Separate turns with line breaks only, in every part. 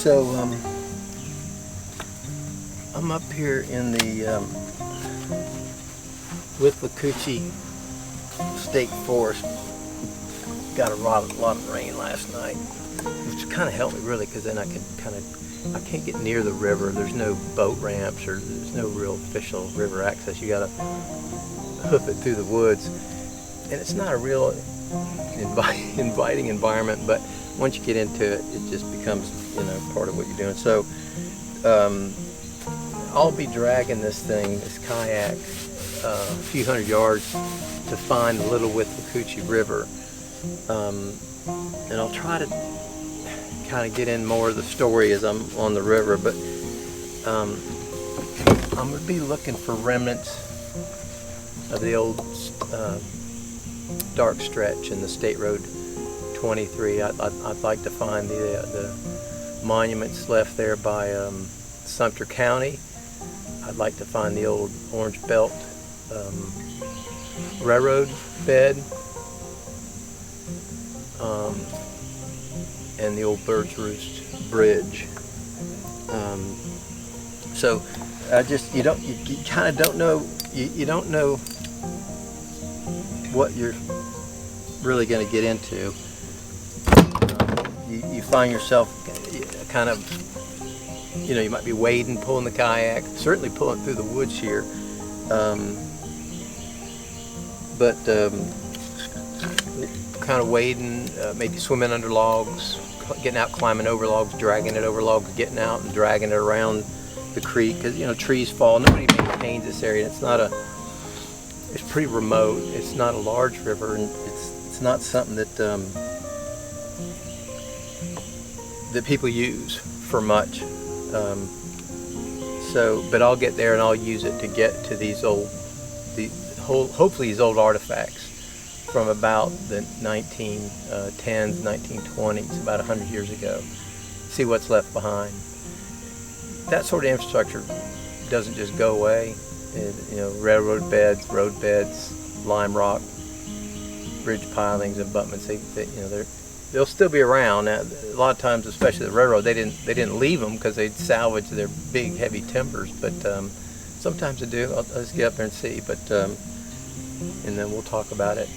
So I'm up here in the Withlacochee State Forest. Got a lot of rain last night, which kind of helped me really, because then I can't get near the river. There's no boat ramps, or there's no real official river access. You gotta hoof it through the woods, and it's not a real inviting environment. But once you get into it, it just becomes, part of what you're doing. So I'll be dragging this kayak, a few hundred yards to find the Little Withlacochee River. And I'll try to kind of get in more of the story as I'm on the river, but I'm going to be looking for remnants of the old dark stretch in the State Road 23. I'd like to find the monuments left there by Sumter County. I'd like to find the old Orange Belt railroad bed, and the old Bird's Roost Bridge. So I just you kind of don't know, you don't know what you're really going to get into. You find yourself kind of, you might be wading, pulling the kayak, certainly pulling through the woods here, but kind of wading, maybe swimming under logs, getting out, climbing over logs, dragging it over logs, getting out and dragging it around the creek, because trees fall. Nobody maintains this area. It's pretty remote. It's not a large river, and it's not something that that people use for much. But I'll get there and I'll use it to get to hopefully these old artifacts from about the 1910s, 1920s, about 100 years ago. See what's left behind. That sort of infrastructure doesn't just go away. Railroad beds, road beds, lime rock, bridge pilings, abutments. They'll still be around. Now, a lot of times, especially the railroad, they didn't leave them because they'd salvage their big, heavy timbers. But sometimes they do. I'll just get up there and see. But and then we'll talk about it.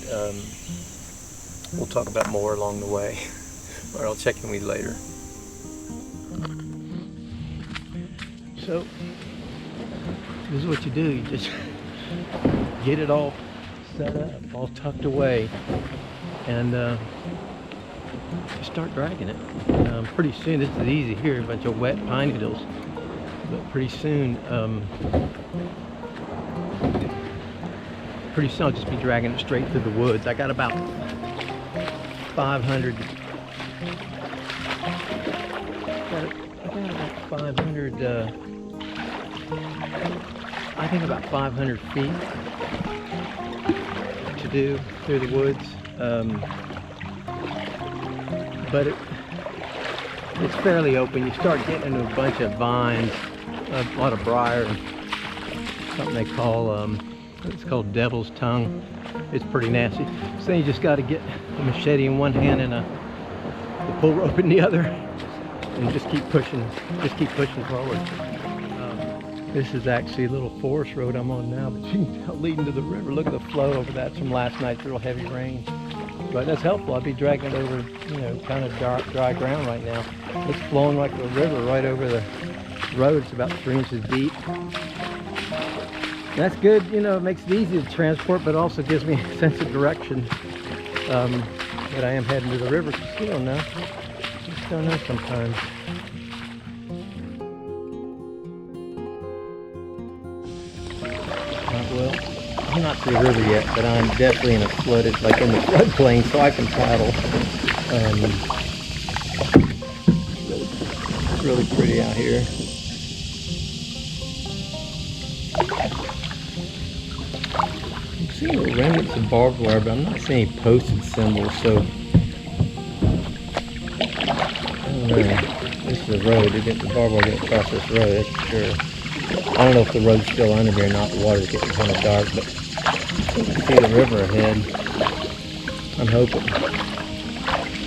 We'll talk about more along the way. Or I'll check in with you later. So this is what you do. You just get it all set up, all tucked away, and you start dragging it. Pretty soon, this is easy here, a bunch of wet pine needles, but pretty soon I'll just be dragging it straight through the woods. I got about 500 I think about 500 feet to do through the woods, but it's fairly open. You start getting into a bunch of vines, a lot of briar, something they call it's called devil's tongue. It's pretty nasty. So then you just got to get a machete in one hand and the pull rope in the other, and just keep pushing forward. This is actually a little forest road I'm on now, but you can tell leading to the river. Look at the flow over that from last night's real heavy rain. But that's helpful. I'll be dragging it over, kind of dark, dry ground right now. It's flowing like a river right over the road. It's about 3 inches deep. That's good, it makes it easy to transport, but also gives me a sense of direction that I am heading to the river. Because you don't know. You just don't know sometimes. Well, I'm not to the river yet, but I'm definitely in a flooded, like in the floodplain, so I can paddle. It's really pretty out here. I'm seeing the remnants of barbed wire, but I'm not seeing any posted symbols, so I don't know. This is a road. The barbed wire didn't cross this road, that's for sure. I don't know if the road's still under here or not. The water's getting kind of dark, but I can see the river ahead. I'm hoping.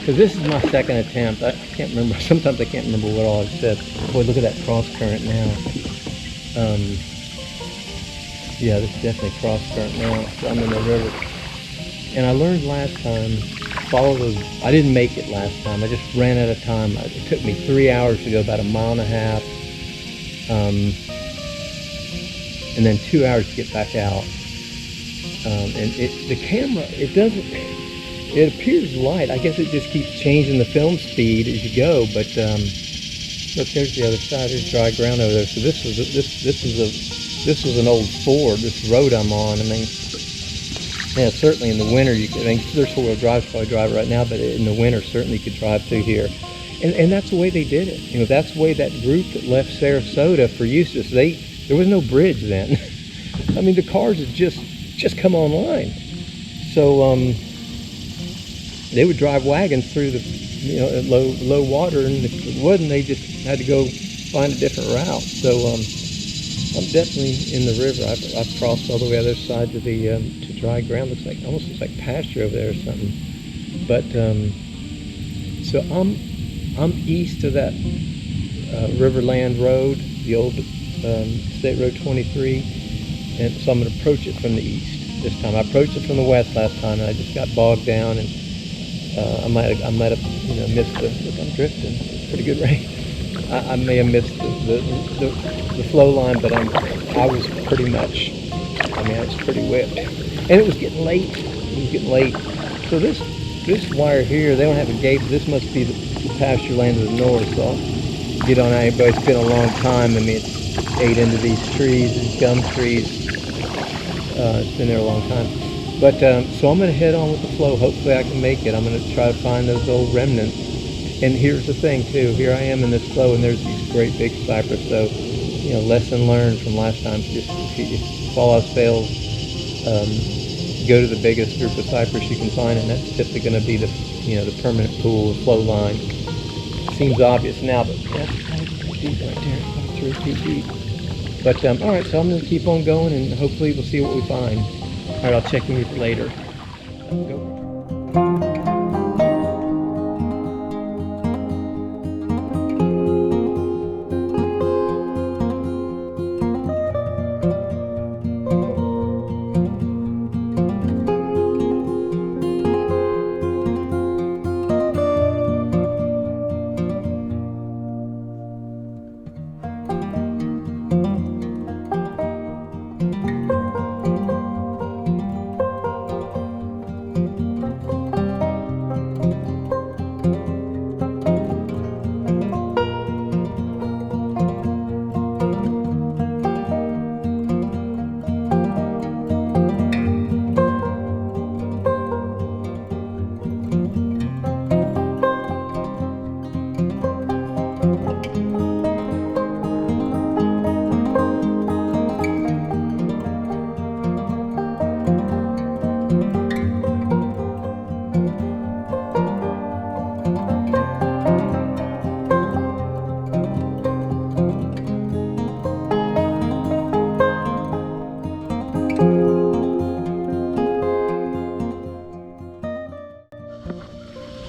because this is my second attempt. I can't remember. Sometimes I can't remember what all I've said. Boy, look at that cross current now. Yeah, this is definitely cross current now. So I'm in the river. And I learned last time, follow those. I didn't make it last time. I just ran out of time. It took me 3 hours to go about 1.5 miles. And then 2 hours to get back out. And the camera, it appears light. I guess it just keeps changing the film speed as you go. But look, there's the other side. There's dry ground over there. So this was an old ford. This road I'm on. I mean, yeah, certainly in the winter there's four-wheel drives probably drive right now, but in the winter certainly you could drive through here. And that's the way they did it. You know, that's the way that group that left Sarasota for Eustis, there was no bridge then. I mean, the cars had just come online. So they would drive wagons through the, you know, at low water, and if it wasn't, they just had to go find a different route. So I'm definitely in the river. I've crossed all the way other side to the to dry ground. Almost looks like pasture over there or something. But so I'm east of that Riverland Road, the old State Road 23, and so I'm going to approach it from the east this time. I approached it from the west last time, and I just got bogged down, and I might have missed the. Look, I'm drifting. It's pretty good rain. I may have missed the flow line, but I was pretty much. I mean, I was pretty whipped, and it was getting late. So this wire here, they don't have a gate. This must be the pasture land to the north. So I'll get on out, but it's been a long time. I mean, it's ate into these trees, these gum trees. It's been there a long time. But so I'm going to head on with the flow. Hopefully I can make it. I'm going to try to find those old remnants. And here's the thing too. Here I am in this flow, and there's these great big cypress. So, you know, lesson learned from last time. Just if all else fails, go to the biggest group of cypress you can find, and that's typically going to be the permanent pool, the flow line. Seems obvious now, but that's kind of deep right there. 3 feet deep. But all right, so I'm going to keep on going, and hopefully we'll see what we find. All right, I'll check in with you later. Go.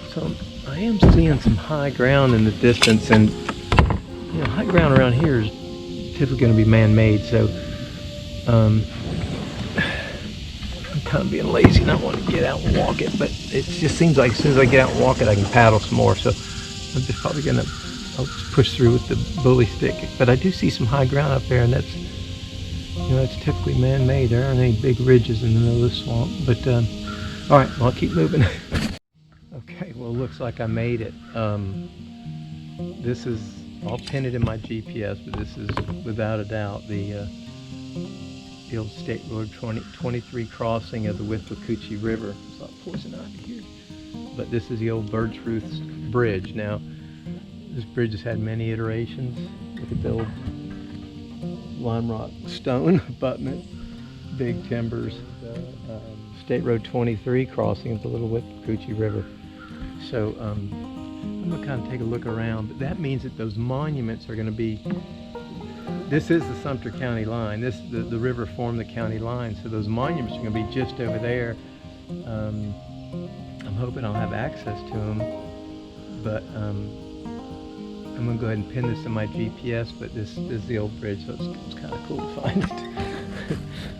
So I am seeing some high ground in the distance, and you know, high ground around here is typically going to be man-made. So I'm kind of being lazy and I want to get out and walk it, but it just seems like as soon as I get out and walk it, I can paddle some more. So I'm just probably I'll just push through with the bully stick. But I do see some high ground up there, and that's typically man-made. There aren't any big ridges in the middle of the swamp. But all right, well, I'll keep moving. Okay, well, it looks like I made it. I'll pin it in my GPS, but this is without a doubt the old State Road 23 crossing of the Withlacochee River. There's a lot of poison ivy here. But this is the old Bird's Roost Bridge. Now, this bridge has had many iterations. Look at the old lime rock stone abutment, big timbers. State Road 23 crossing of the Little Withlacochee River. So I'm going to kind of take a look around, but that means that those monuments are going to be, this is the Sumter County line. The river formed the county line, so those monuments are going to be just over there. I'm hoping I'll have access to them, but I'm gonna go ahead and pin this in my GPS, but this is the old bridge, so it's kind of cool to find it.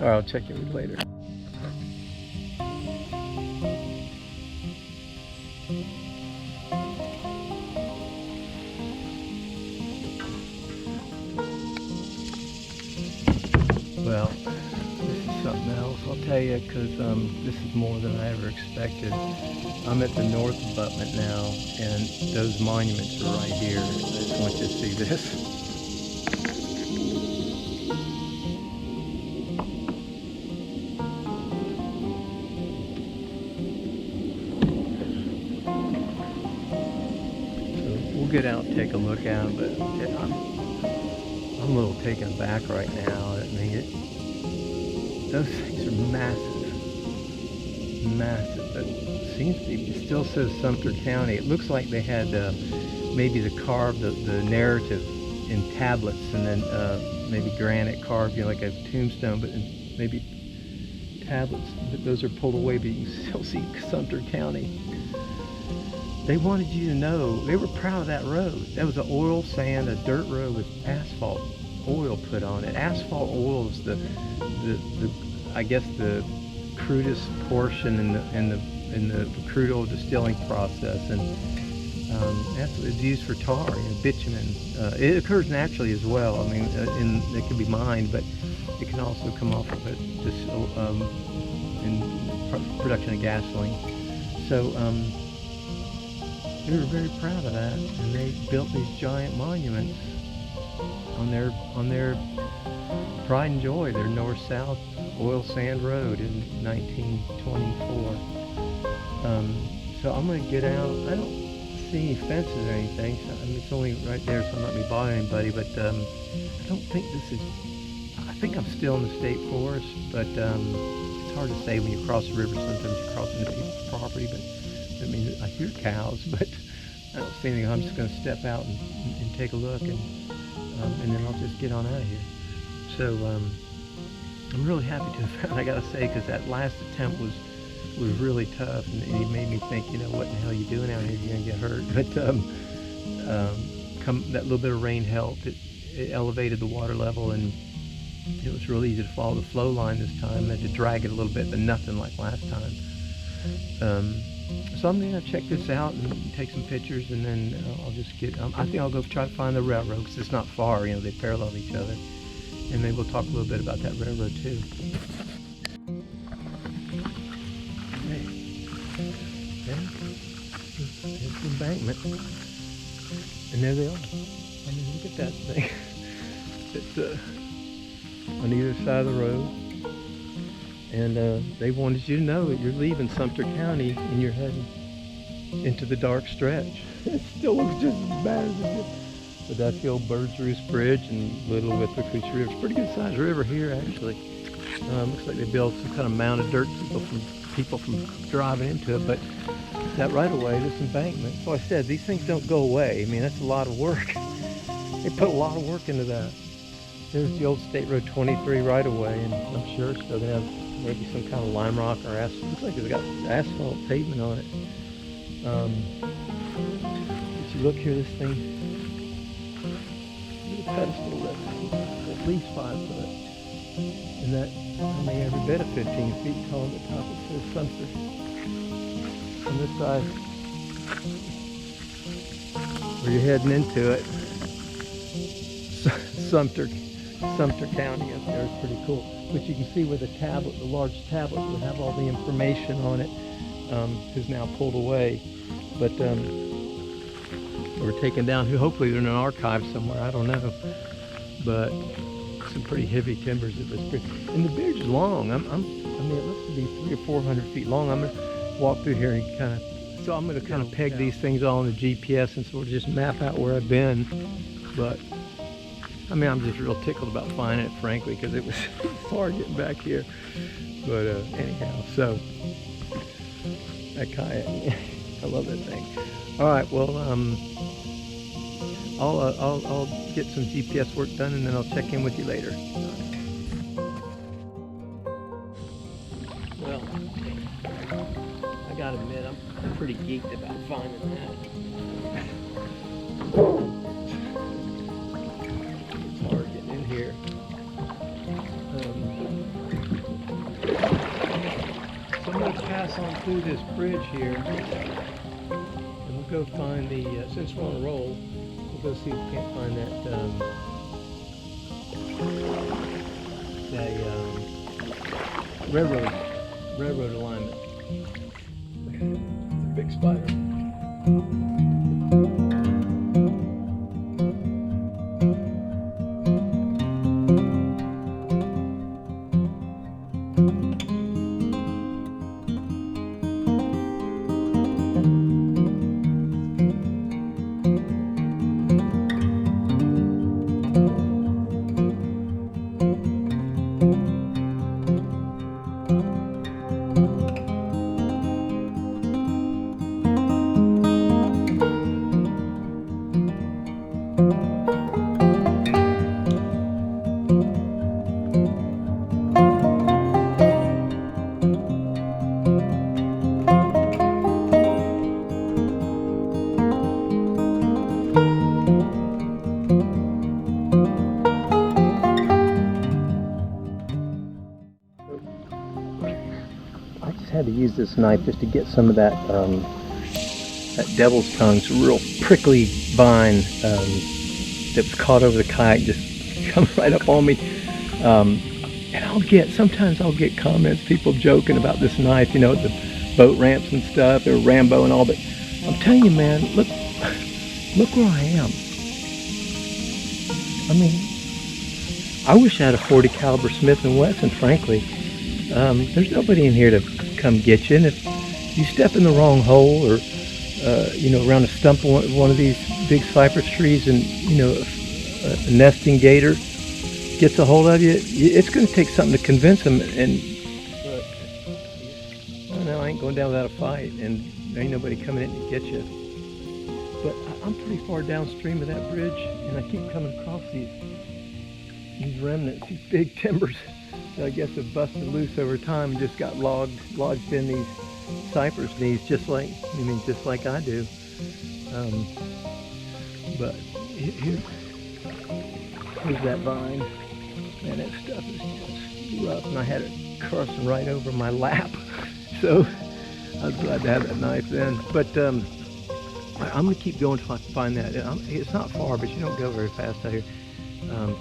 All right, I'll check in with you later. Well, this is something else, I'll tell you, because this is more than I ever expected. I'm at the north abutment now, and those monuments are right here. I just want you to see this. So we'll get out and take a look at them, but I'm a little taken aback right now. I mean, those things are massive, massive. But it seems to be, it still says Sumter County. It looks like they had maybe to carve the narrative in tablets, and then maybe granite carved, you know, like a tombstone, but maybe tablets. But those are pulled away, but you can still see Sumter County. They wanted you to know, they were proud of that road. That was an oil sand, a dirt road with asphalt oil put on it. Asphalt oil is the I guess the crudest portion in the crude oil distilling process, and that's what it's used for tar, you know, bitumen. It occurs naturally as well. I mean, it can be mined, but it can also come off of it just in production of gasoline. So they were very proud of that, and they built these giant monuments on their pride and joy, their north-south oil sand road in 1924. So I'm going to get out. I don't see any fences or anything. So, I mean, it's only right there, so I'm not going to be bothering anybody. But I don't think this is. I think I'm still in the state forest, but it's hard to say when you cross the river. Sometimes you cross into people's property, but I mean, I hear cows, but I don't see anything. I'm just going to step out and take a look, and then I'll just get on out of here. So I'm really happy to have found, I gotta say, because that last attempt was really tough, and it made me think, you know, what in the hell are you doing out here? You're gonna get hurt. But that little bit of rain helped. It elevated the water level, and it was really easy to follow the flow line this time. I had to drag it a little bit, but nothing like last time. So I'm gonna check this out and take some pictures, and then I'll just get. I think I'll go try to find the railroad, because it's not far. You know, they parallel each other, and maybe we'll talk a little bit about that railroad too. Okay. There's the embankment, and there they are. I mean, look at that thing. It's on either side of the road. And they wanted you to know that you're leaving Sumter County and you're heading into the dark stretch. It still looks just as bad as it did. But that's the old Bird's Roost Bridge and Little Withlacochee River. It's a pretty good sized river here, actually. Looks like they built some kind of mound of dirt people from driving into it. But that right away, this embankment. So I said, these things don't go away. I mean, that's a lot of work. They put a lot of work into that. There's the old State Road 23 right away, and I'm sure it's still gonna have maybe some kind of lime rock or asphalt. Looks like it's got asphalt pavement on it. If you look here, this thing, the pedestal that's at least 5 foot, and that I mean every bit of 15 feet tall. On the top it says Sumter. On this side, where you're heading into it, Sumter County up there is pretty cool. But you can see where the tablet, the large tablet would have all the information on it, is now pulled away. But we're taken down. Hopefully they're in an archive somewhere. I don't know. But some pretty heavy timbers at this bridge. And the bridge is long. I mean, it looks to be 300 or 400 feet long. I'm gonna walk through here and kind of peg these things all on the GPS and sort of just map out where I've been. But I mean, I'm just real tickled about finding it, frankly, because it was hard getting back here. But anyhow, so that kayak, I love that thing. All right, well, I'll get some GPS work done, and then I'll check in with you later. Well, I gotta admit, I'm finding that. It's hard getting in here. So I'm going to pass on through this bridge here, and we'll go find the, since we're on a roll, we'll go see if we can't find that, railroad alignment. Big spider. Had to use this knife just to get some of that that devil's tongue. It's a real prickly vine that was caught over the kayak, just come right up on me. And sometimes I'll get comments, people joking about this knife, you know, the boat ramps and stuff, or Rambo and all, but I'm telling you, man, look where I am. I mean, I wish I had a 40 caliber Smith & Wesson, frankly. There's nobody in here to come get you, and if you step in the wrong hole, or you know, around a stump of one of these big cypress trees, and you know, a nesting gator gets a hold of you, it's going to take something to convince them. And but I don't know, I ain't going down without a fight, and there ain't nobody coming in to get you. But I'm pretty far downstream of that bridge, and I keep coming across these remnants, these big timbers that I guess have busted loose over time and just got lodged in these cypress knees, just like I do. But here's that vine, man. That stuff is just rough, and I had it crossing right over my lap, so I was glad to have that knife then. But I'm gonna keep going till I find that. It's not far, but you don't go very fast out here.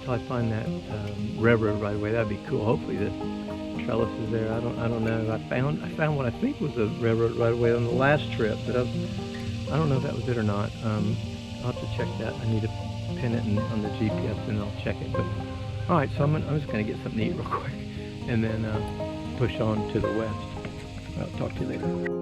Till I find that railroad right away. That'd be cool. Hopefully the trellis is there. I don't know. I found what I think was a railroad right away on the last trip, but I don't know if that was it or not. I'll have to check that. I need to pin it on the GPS, and I'll check it. But all right, so I'm just gonna get something to eat real quick, and then push on to the west. I'll talk to you later.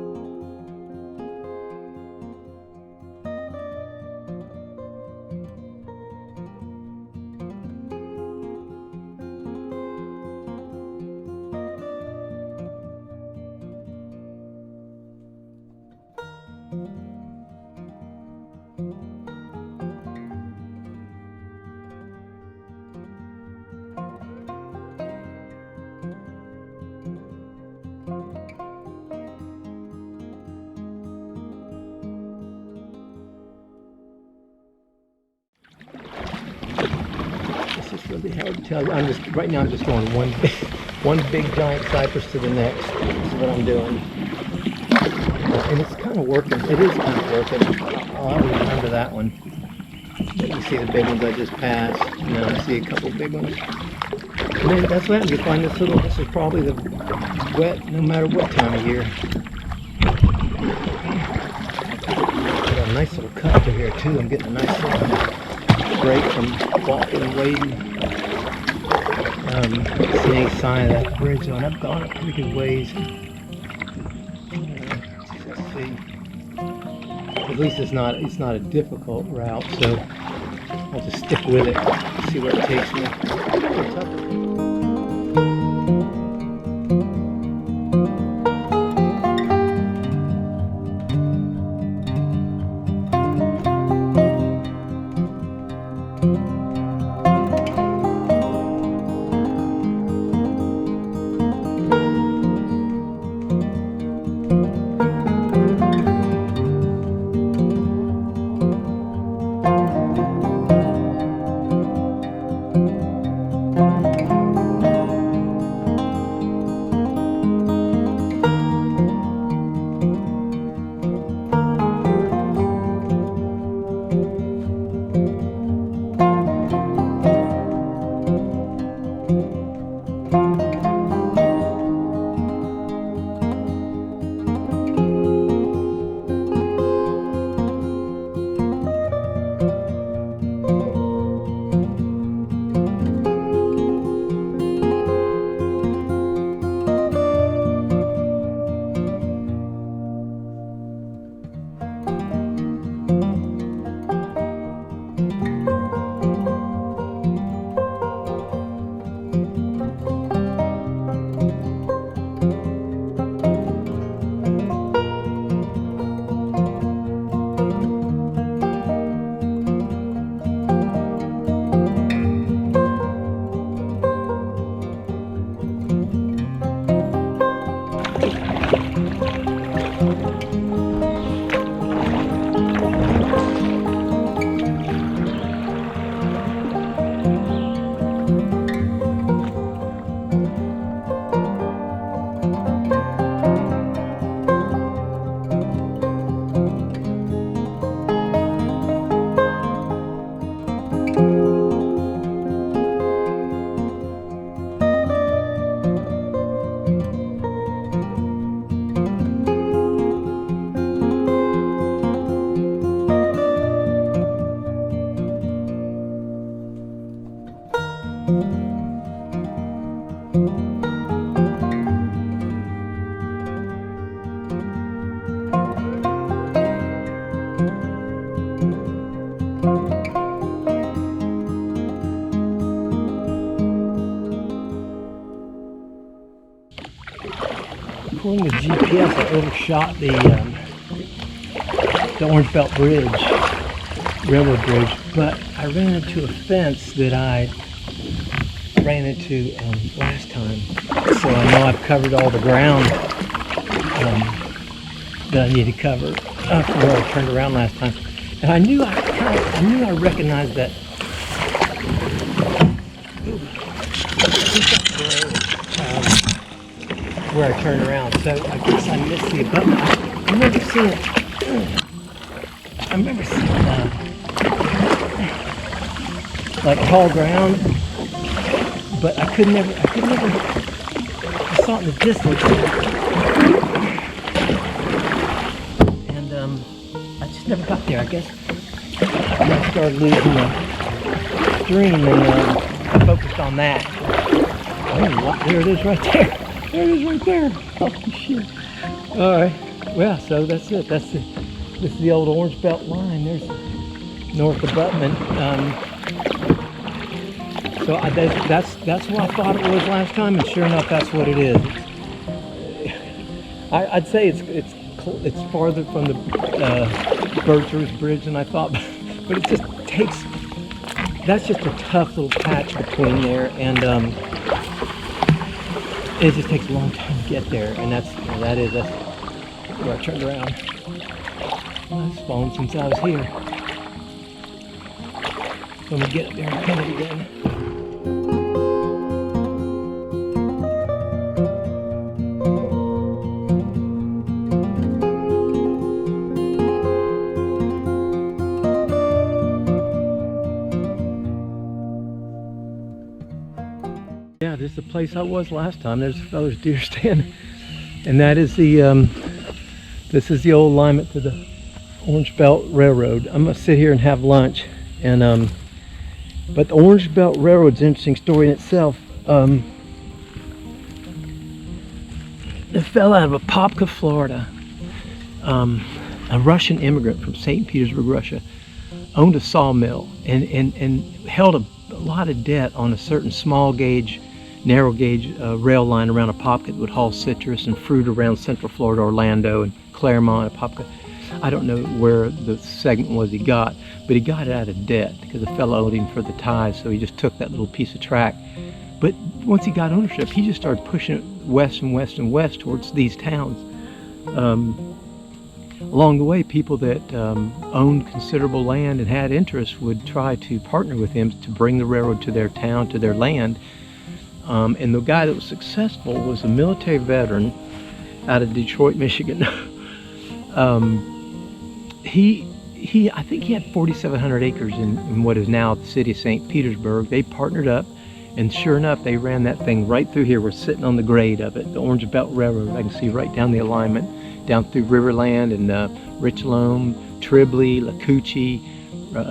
It's really hard to tell. Right now I'm just going one big giant cypress to the next. This is what I'm doing. And it's kind of working. It is kind of working. I'll remember that one. You see the big ones I just passed. And I see a couple big ones. And then that's what happens. You find this is probably the wet no matter what time of year. Got a nice little cut through here too. I'm getting a nice little break from walking and wading. See any sign of that bridge on. I've gone a pretty good ways. Let's see. At least it's not a difficult route, so I'll just stick with it. See where it takes me. According to GPS, I overshot the Orange Belt Bridge, railroad bridge, but I ran into a fence that I ran into last time. So I know I've covered all the ground that I need to cover from where I turned around last time. And I knew I recognized that. Where I turned around, so I guess I missed the abutment. I remember seeing it. I remember seeing like tall ground, but I could never. I saw it in the distance, and I just never got there. I guess I started losing the stream, and I focused on that. Oh, there it is, right there. There it is right there. Oh shit. Alright. Well, so that's it. This is the old Orange Belt line. There's north abutment. So that's what I thought it was last time, and sure enough, that's what it is. I'd say it's farther from the Birdsroost Bridge than I thought, but it just takes. That's just a tough little patch between there, and it just takes a long time to get there, and that's where I turned around. Well, I've fallen since I was here. So I'm gonna get up there and pin it again. Yeah, this is the place I was last time. There's a fellow's deer stand, and that is this is the old alignment to the Orange Belt Railroad. I'm gonna sit here and have lunch, and but the Orange Belt Railroad's an interesting story in itself. It fell out of Apopka, Florida. A Russian immigrant from St. Petersburg, Russia, owned a sawmill and held a lot of debt on a certain small gauge, narrow gauge rail line around Apopka that would haul citrus and fruit around Central Florida, Orlando and Claremont, Apopka. I don't know where the segment was he got, but he got it out of debt because the fellow owed him for the ties, so he just took that little piece of track. But once he got ownership, he just started pushing it west and west and west towards these towns. Along the way, people that owned considerable land and had interest would try to partner with him to bring the railroad to their town, to their land. And the guy that was successful was a military veteran out of Detroit, Michigan. I think he had 4,700 acres in what is now the city of St. Petersburg. They partnered up, and sure enough, they ran that thing right through here. We're sitting on the grade of it, the Orange Belt Railroad. I can see right down the alignment, down through Riverland and Richloam, Tribbley, Withlacochee,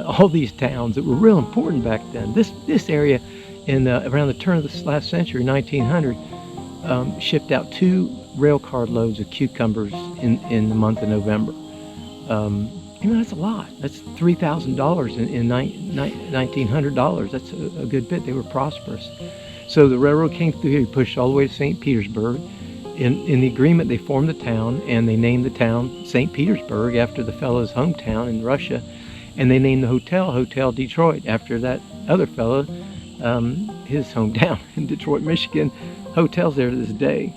all these towns that were real important back then. This area, around the turn of the last century, 1900, shipped out 2 rail car loads of cucumbers in the month of November. That's a lot. That's $3,000 in $1,900. That's a good bit. They were prosperous. So the railroad came through here, pushed all the way to St. Petersburg. In the agreement, they formed the town, and they named the town St. Petersburg after the fellow's hometown in Russia, and they named the Hotel Detroit after that other fellow, his hometown in Detroit, Michigan. Hotel's there to this day.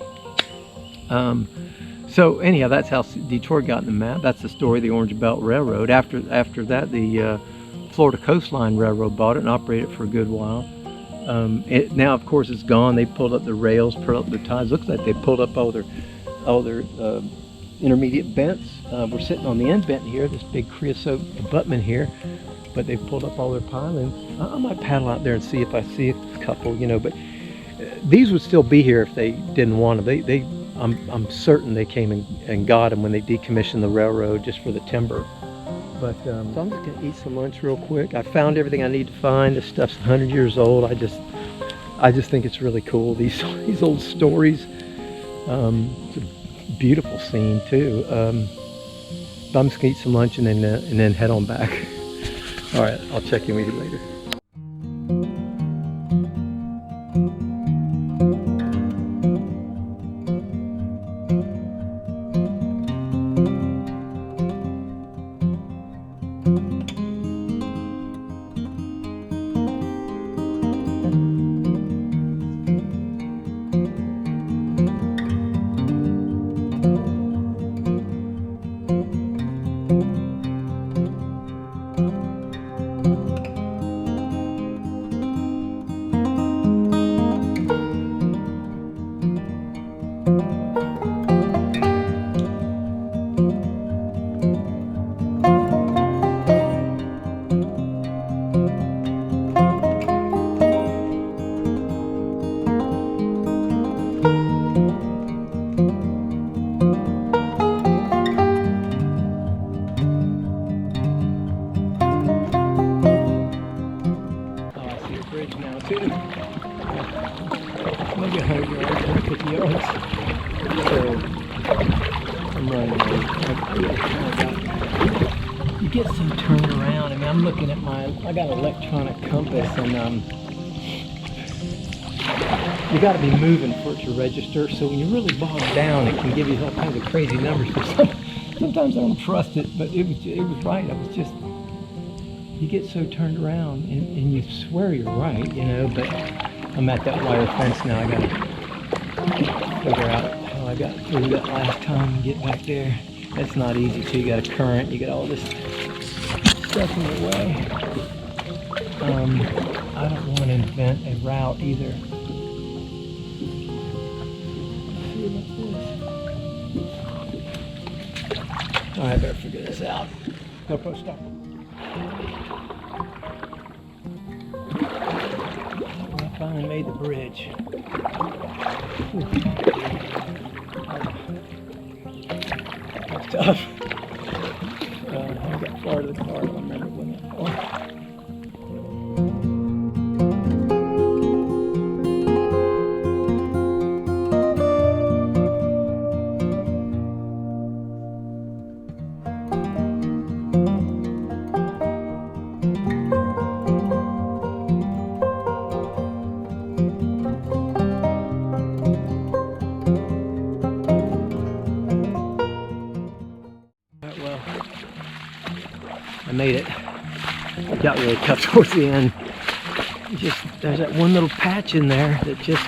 So anyhow, that's how Detroit got in the map. That's the story of the Orange Belt Railroad. After that, the Florida Coastline Railroad bought it and operated it for a good while. Now, of course, it's gone. They pulled up the rails, pulled up the ties. Looks like they pulled up all their intermediate bents. We're sitting on the end bent here, this big creosote abutment here, but they've pulled up all their pilings. I might paddle out there and see if I see a couple, but these would still be here if they didn't want them. I'm certain they came and got them when they decommissioned the railroad just for the timber. But so I'm just gonna eat some lunch real quick. I found everything I need to find. This stuff's 100 years old. I just think it's really cool. These old stories. It's a beautiful scene too. I'm just gonna eat some lunch and then head on back. All right, I'll check in with you later. Maybe 100 yards, 150 yards. So I'm running late. You get so turned around. I mean, I'm looking at I got an electronic compass, and you got to be moving for it to register. So when you're really bogged down, it can give you all kinds of crazy numbers. Sometimes I don't trust it, but it was right. I was just, you get so turned around, and you swear you're right, you know, but I'm at that wire fence now. I gotta figure out how I got through that last time and get back there. That's not easy too. You got a current, you got all this stuff in the way. I don't want to invent a route either. Let's see about this. Alright, I better figure this out. GoPro, stop. Finally made the bridge. That's tough. I got far to the car. I don't remember when that was. I made it. It got really tough towards the end. There's that one little patch in there that it's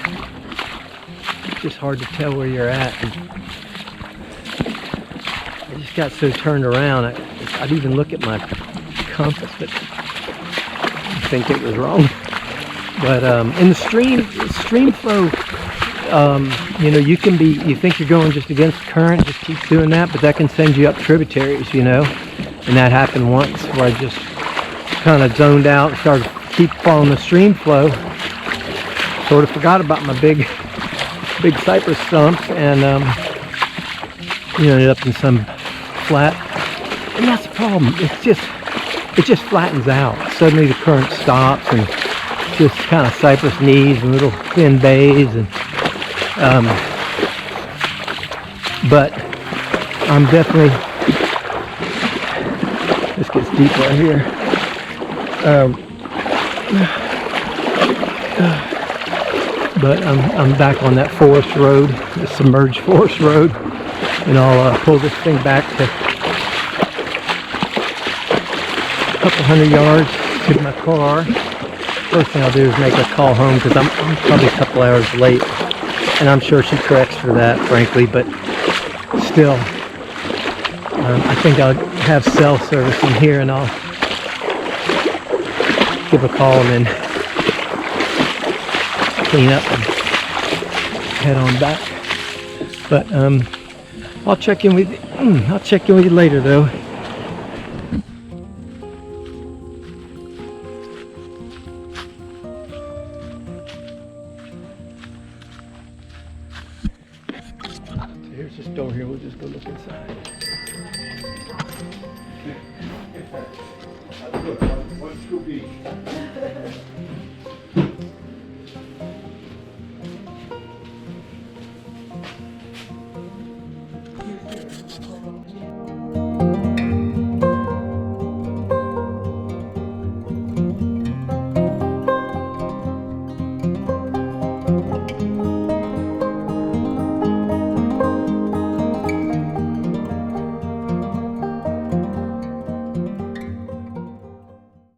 just hard to tell where you're at. And I just got so turned around. I'd even look at my compass, but I think it was wrong. But in the stream flow, you know, you think you're going just against the current, just keep doing that, but that can send you up tributaries, you know. And that happened once where I just kind of zoned out and started to keep following the stream flow. Sort of forgot about my big cypress stumps, and you know, ended up in some flat. And that's the problem. It just flattens out. Suddenly the current stops, and just kind of cypress knees and little thin bays, and but I'm definitely. This gets deep right here. But I'm back on that forest road, the submerged forest road, and I'll pull this thing back to a couple hundred yards to my car. First thing I'll do is make a call home, because I'm probably a couple hours late, and I'm sure she corrects for that, frankly, but still. I think I'll have cell service in here, and I'll give a call and then clean up and head on back. But I'll check in with you later, though. So here's this door here. We'll just go look inside. One scoopy.